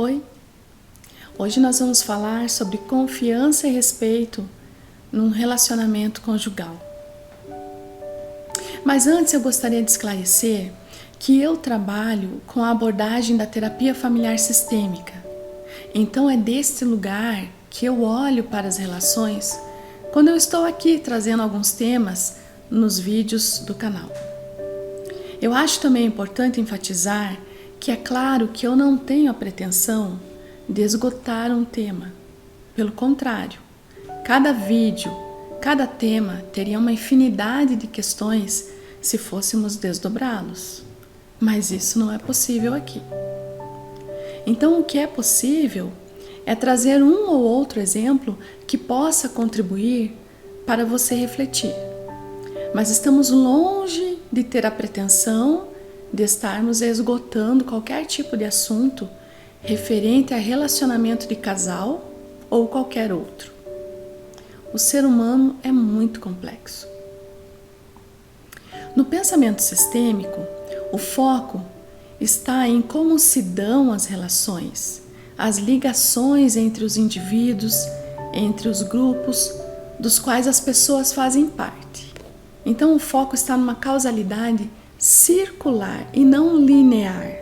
Oi! Hoje nós vamos falar sobre confiança e respeito num relacionamento conjugal. Mas antes eu gostaria de esclarecer que eu trabalho com a abordagem da terapia familiar sistêmica. Então é deste lugar que eu olho para as relações quando eu estou aqui trazendo alguns temas nos vídeos do canal. Eu acho também importante enfatizar que é claro que eu não tenho a pretensão de esgotar um tema. Pelo contrário, cada vídeo, cada tema teria uma infinidade de questões se fôssemos desdobrá-los. Mas isso não é possível aqui. Então, o que é possível é trazer um ou outro exemplo que possa contribuir para você refletir. Mas estamos longe de ter a pretensão de estarmos esgotando qualquer tipo de assunto referente a relacionamento de casal ou qualquer outro. O ser humano é muito complexo. No pensamento sistêmico, o foco está em como se dão as relações, as ligações entre os indivíduos, entre os grupos dos quais as pessoas fazem parte. Então o foco está numa causalidade circular e não linear,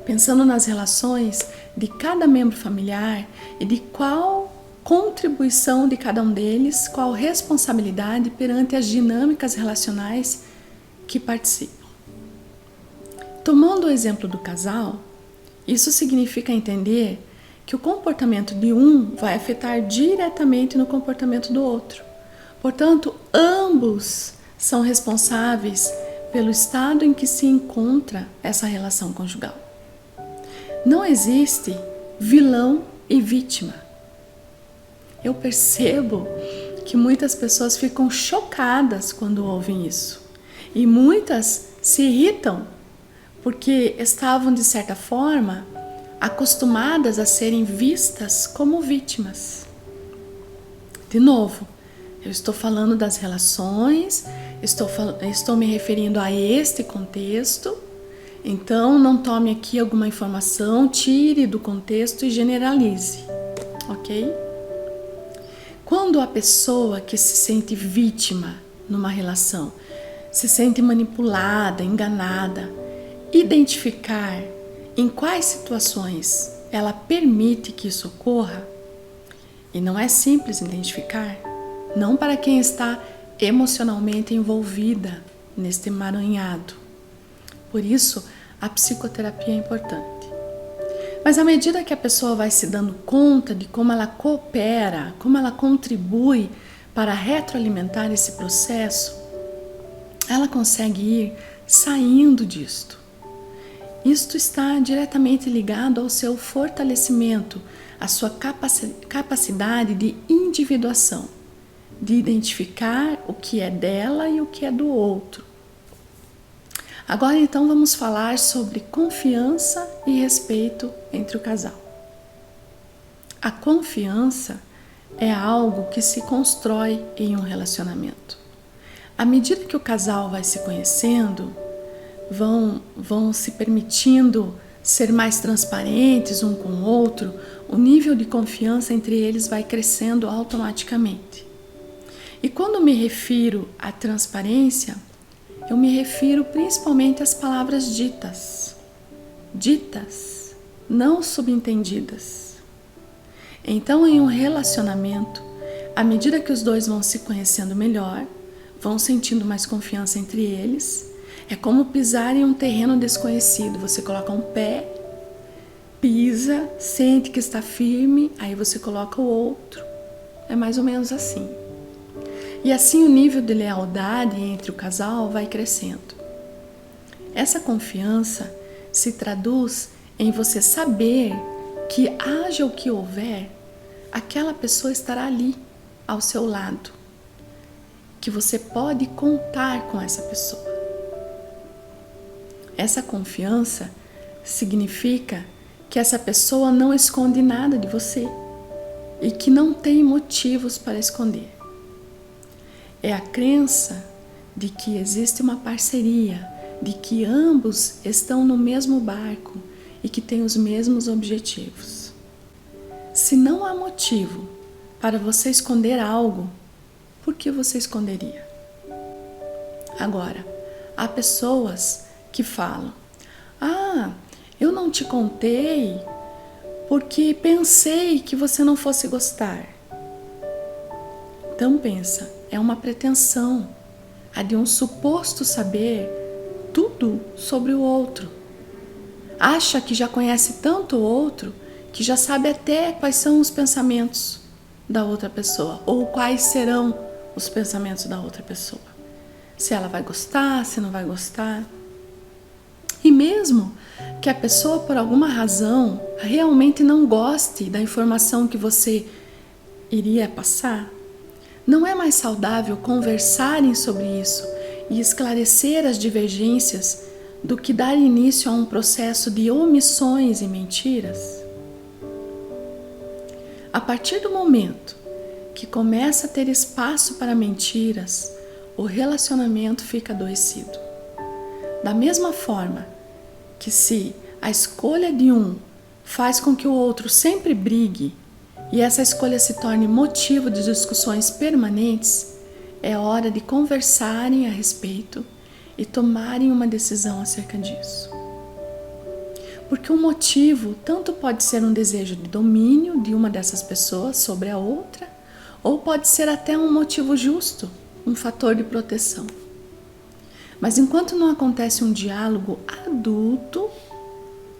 pensando nas relações de cada membro familiar e de qual contribuição de cada um deles, qual responsabilidade perante as dinâmicas relacionais que participam. Tomando o exemplo do casal, isso significa entender que o comportamento de um vai afetar diretamente no comportamento do outro. Portanto, ambos são responsáveis pelo estado em que se encontra essa relação conjugal. Não existe vilão e vítima. Eu percebo que muitas pessoas ficam chocadas quando ouvem isso. E muitas se irritam porque estavam, de certa forma, acostumadas a serem vistas como vítimas. De novo, eu estou falando das relações, estou me referindo a este contexto, então não tome aqui alguma informação, tire do contexto e generalize, ok? Quando a pessoa que se sente vítima numa relação, se sente manipulada, enganada, identificar em quais situações ela permite que isso ocorra, e não é simples identificar, não para quem está emocionalmente envolvida neste emaranhado. Por isso, a psicoterapia é importante. Mas à medida que a pessoa vai se dando conta de como ela coopera, como ela contribui para retroalimentar esse processo, ela consegue ir saindo disto. Isto está diretamente ligado ao seu fortalecimento, à sua capacidade de individuação, de identificar o que é dela e o que é do outro. Agora então vamos falar sobre confiança e respeito entre o casal. A confiança é algo que se constrói em um relacionamento. À medida que o casal vai se conhecendo, vão se permitindo ser mais transparentes um com o outro, o nível de confiança entre eles vai crescendo automaticamente. E quando me refiro à transparência, eu me refiro principalmente às palavras ditas, não subentendidas. Então, em um relacionamento, à medida que os dois vão se conhecendo melhor, vão sentindo mais confiança entre eles, é como pisar em um terreno desconhecido. Você coloca um pé, pisa, sente que está firme, aí você coloca o outro. É mais ou menos assim. E assim o nível de lealdade entre o casal vai crescendo. Essa confiança se traduz em você saber que haja o que houver, aquela pessoa estará ali, ao seu lado. Que você pode contar com essa pessoa. Essa confiança significa que essa pessoa não esconde nada de você e que não tem motivos para esconder. É a crença de que existe uma parceria, de que ambos estão no mesmo barco e que têm os mesmos objetivos. Se não há motivo para você esconder algo, por que você esconderia? Agora, há pessoas que falam: eu não te contei porque pensei que você não fosse gostar. Então pensa, é uma pretensão, a de um suposto saber tudo sobre o outro. Acha que já conhece tanto o outro que já sabe até quais são os pensamentos da outra pessoa ou quais serão os pensamentos da outra pessoa. Se ela vai gostar, se não vai gostar. E mesmo que a pessoa, por alguma razão, realmente não goste da informação que você iria passar, não é mais saudável conversarem sobre isso e esclarecer as divergências do que dar início a um processo de omissões e mentiras? A partir do momento que começa a ter espaço para mentiras, o relacionamento fica adoecido. Da mesma forma que se a escolha de um faz com que o outro sempre brigue e essa escolha se torne motivo de discussões permanentes, é hora de conversarem a respeito e tomarem uma decisão acerca disso. Porque o motivo tanto pode ser um desejo de domínio de uma dessas pessoas sobre a outra, ou pode ser até um motivo justo, um fator de proteção. Mas enquanto não acontece um diálogo adulto,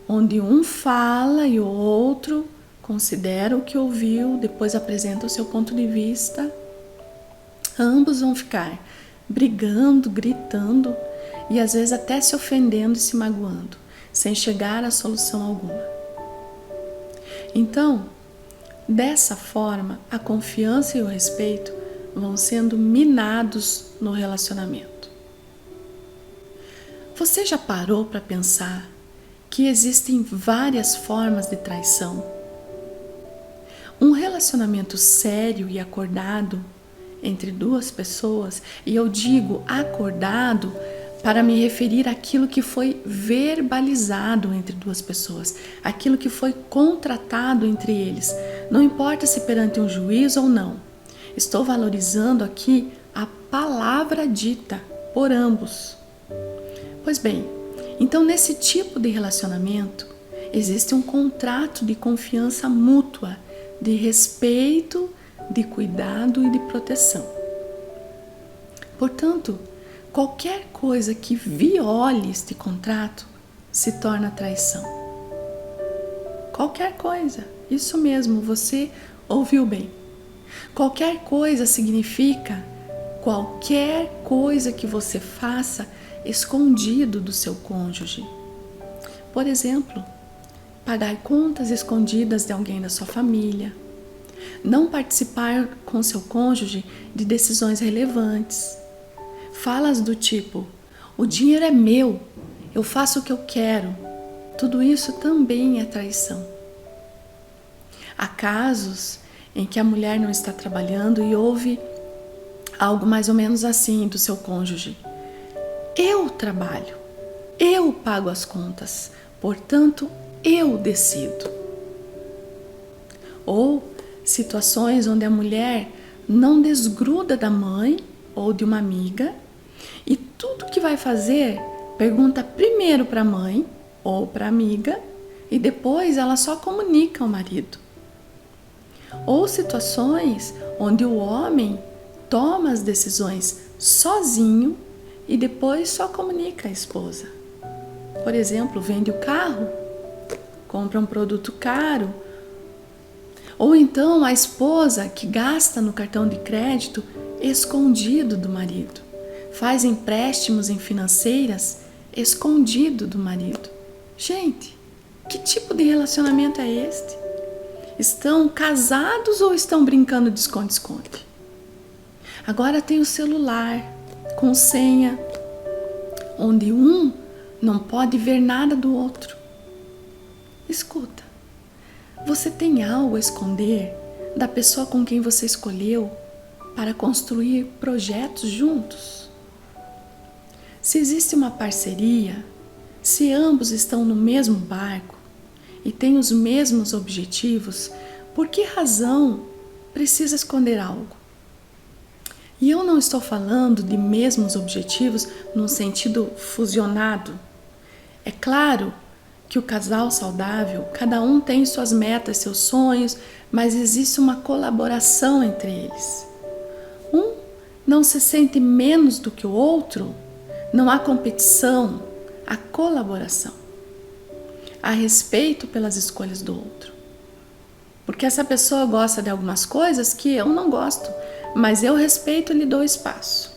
onde um fala e o outro considera o que ouviu, depois apresenta o seu ponto de vista, ambos vão ficar brigando, gritando e às vezes até se ofendendo e se magoando, sem chegar a solução alguma. Então, dessa forma, a confiança e o respeito vão sendo minados no relacionamento. Você já parou para pensar que existem várias formas de traição? Um relacionamento sério e acordado entre duas pessoas, e eu digo acordado para me referir àquilo que foi verbalizado entre duas pessoas, aquilo que foi contratado entre eles, não importa se perante um juiz ou não. Estou valorizando aqui a palavra dita por ambos. Pois bem, então nesse tipo de relacionamento existe um contrato de confiança mútua, de respeito, de cuidado e de proteção. Portanto, qualquer coisa que viole este contrato se torna traição. Qualquer coisa, isso mesmo, você ouviu bem. Qualquer coisa significa qualquer coisa que você faça escondido do seu cônjuge. Por exemplo, pagar contas escondidas de alguém da sua família, não participar com seu cônjuge de decisões relevantes, falas do tipo: o dinheiro é meu, eu faço o que eu quero. Tudo isso também é traição. Há casos em que a mulher não está trabalhando e ouve algo mais ou menos assim do seu cônjuge: eu trabalho, eu pago as contas, portanto eu decido. Ou situações onde a mulher não desgruda da mãe ou de uma amiga e tudo que vai fazer pergunta primeiro para a mãe ou para a amiga e depois ela só comunica ao marido. Ou situações onde o homem toma as decisões sozinho e depois só comunica à esposa. Por exemplo, vende o carro, compra um produto caro, ou então a esposa que gasta no cartão de crédito escondido do marido, faz empréstimos em financeiras escondido do marido. Gente, que tipo de relacionamento é este? Estão casados ou estão brincando de esconde-esconde? Agora tem o celular com senha, onde um não pode ver nada do outro. Escuta, você tem algo a esconder da pessoa com quem você escolheu para construir projetos juntos? Se existe uma parceria, se ambos estão no mesmo barco, e tem os mesmos objetivos, por que razão precisa esconder algo? E eu não estou falando de mesmos objetivos no sentido fusionado. É claro que o casal saudável, cada um tem suas metas, seus sonhos, mas existe uma colaboração entre eles. Um não se sente menos do que o outro, não há competição, há colaboração. Há respeito pelas escolhas do outro. Porque essa pessoa gosta de algumas coisas que eu não gosto, mas eu respeito e lhe dou espaço.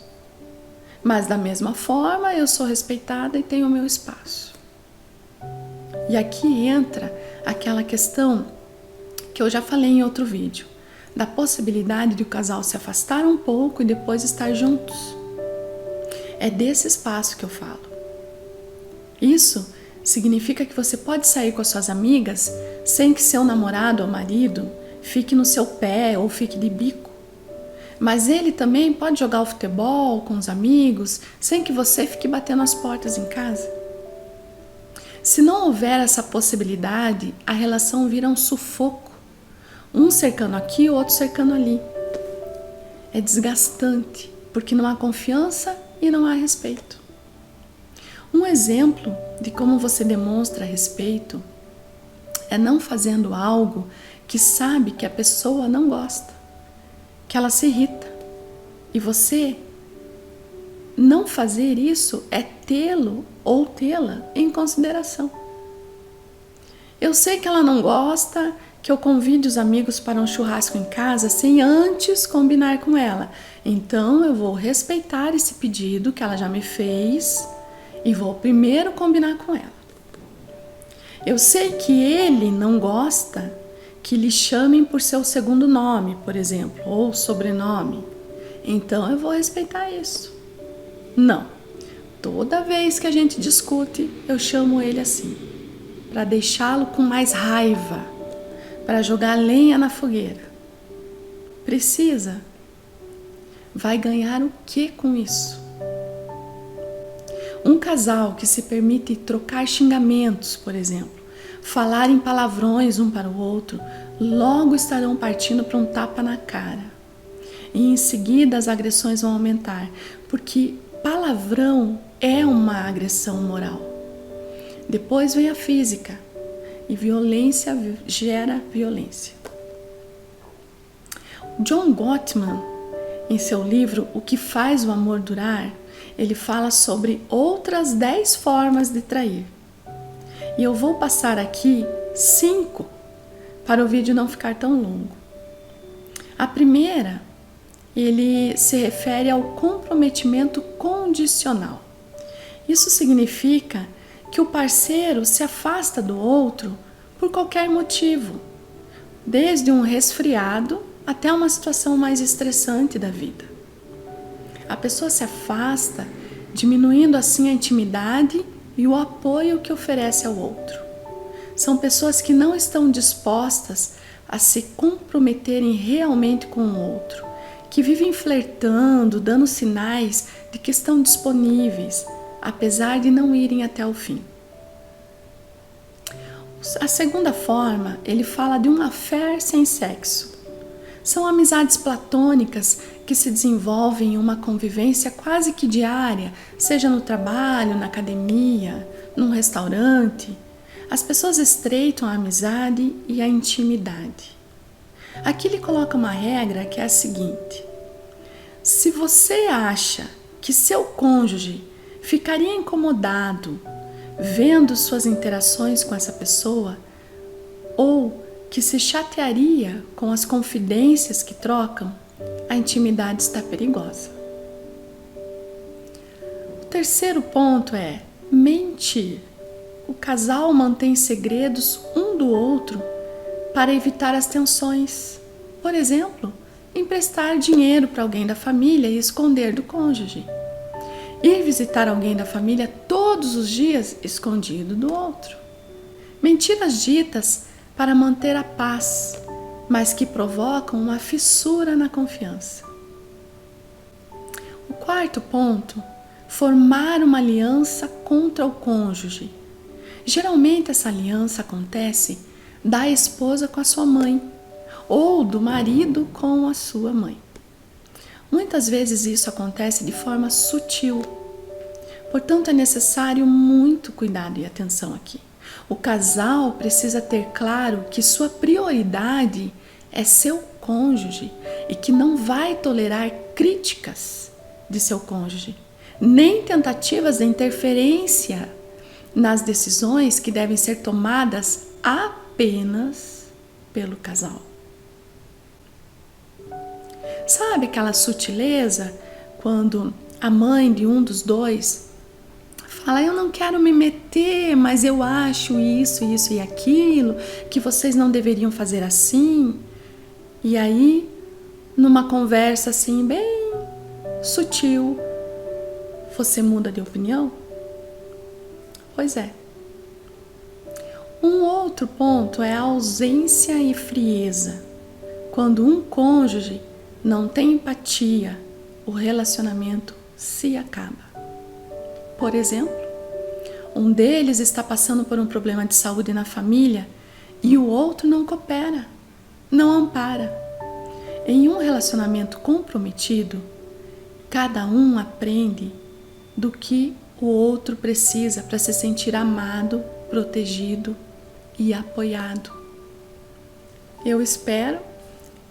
Mas da mesma forma eu sou respeitada e tenho o meu espaço. E aqui entra aquela questão que eu já falei em outro vídeo, da possibilidade de o casal se afastar um pouco e depois estar juntos. É desse espaço que eu falo. Isso significa que você pode sair com as suas amigas sem que seu namorado ou marido fique no seu pé ou fique de bico. Mas ele também pode jogar o futebol com os amigos sem que você fique batendo as portas em casa. Se não houver essa possibilidade, a relação vira um sufoco. Um cercando aqui, o outro cercando ali. É desgastante, porque não há confiança e não há respeito. Um exemplo de como você demonstra respeito é não fazendo algo que sabe que a pessoa não gosta, que ela se irrita. E você não fazer isso é tê-lo ou tê-la em consideração. Eu sei que ela não gosta que eu convide os amigos para um churrasco em casa sem antes combinar com ela. Então eu vou respeitar esse pedido que ela já me fez e vou primeiro combinar com ela. Eu sei que ele não gosta que lhe chamem por seu segundo nome, por exemplo, ou sobrenome. Então eu vou respeitar isso. Não. Toda vez que a gente discute, eu chamo ele assim, para deixá-lo com mais raiva, para jogar lenha na fogueira. Precisa? Vai ganhar o que com isso? Um casal que se permite trocar xingamentos, por exemplo, falar em palavrões um para o outro, logo estarão partindo para um tapa na cara. E em seguida as agressões vão aumentar, porque palavrão é uma agressão moral. Depois vem a física, e violência gera violência. John Gottman, em seu livro O que faz o amor durar, ele fala sobre outras 10 formas de trair. E eu vou passar aqui 5 para o vídeo não ficar tão longo. A primeira, ele se refere ao comprometimento condicional. Isso significa que o parceiro se afasta do outro por qualquer motivo, desde um resfriado até uma situação mais estressante da vida. A pessoa se afasta, diminuindo assim a intimidade e o apoio que oferece ao outro. São pessoas que não estão dispostas a se comprometerem realmente com o outro, que vivem flertando, dando sinais de que estão disponíveis, apesar de não irem até o fim. A segunda forma, ele fala de um affair sem sexo. São amizades platônicas que se desenvolvem em uma convivência quase que diária, seja no trabalho, na academia, num restaurante. As pessoas estreitam a amizade e a intimidade. Aqui ele coloca uma regra que é a seguinte: se você acha que seu cônjuge ficaria incomodado vendo suas interações com essa pessoa, ou que se chatearia com as confidências que trocam, a intimidade está perigosa. O terceiro ponto é mentir. O casal mantém segredos um do outro para evitar as tensões. Por exemplo, emprestar dinheiro para alguém da família e esconder do cônjuge. Ir visitar alguém da família todos os dias escondido do outro. Mentiras ditas para manter a paz, mas que provocam uma fissura na confiança. O quarto ponto, formar uma aliança contra o cônjuge. Geralmente essa aliança acontece da esposa com a sua mãe ou do marido com a sua mãe. Muitas vezes isso acontece de forma sutil. Portanto, é necessário muito cuidado e atenção aqui. O casal precisa ter claro que sua prioridade é seu cônjuge e que não vai tolerar críticas de seu cônjuge, nem tentativas de interferência nas decisões que devem ser tomadas apenas pelo casal. Sabe aquela sutileza quando a mãe de um dos dois fala: eu não quero me meter, mas eu acho isso e aquilo, que vocês não deveriam fazer assim. E aí, numa conversa assim bem sutil, você muda de opinião? Pois é. Um outro ponto é a ausência e frieza. Quando um cônjuge não tem empatia, o relacionamento se acaba. Por exemplo, um deles está passando por um problema de saúde na família e o outro não coopera, não ampara. Em um relacionamento comprometido, cada um aprende do que o outro precisa para se sentir amado, protegido e apoiado. Eu espero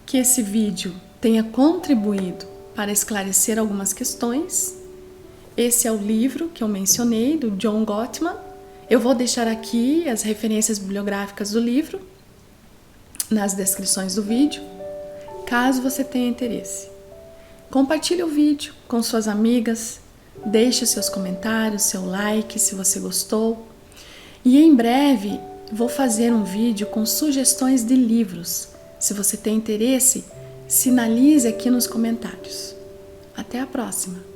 que esse vídeo tenha contribuído para esclarecer algumas questões. Esse é o livro que eu mencionei, do John Gottman. Eu vou deixar aqui as referências bibliográficas do livro nas descrições do vídeo, caso você tenha interesse. Compartilhe o vídeo com suas amigas, deixe seus comentários, seu like se você gostou. E em breve vou fazer um vídeo com sugestões de livros. Se você tem interesse, sinalize aqui nos comentários. Até a próxima!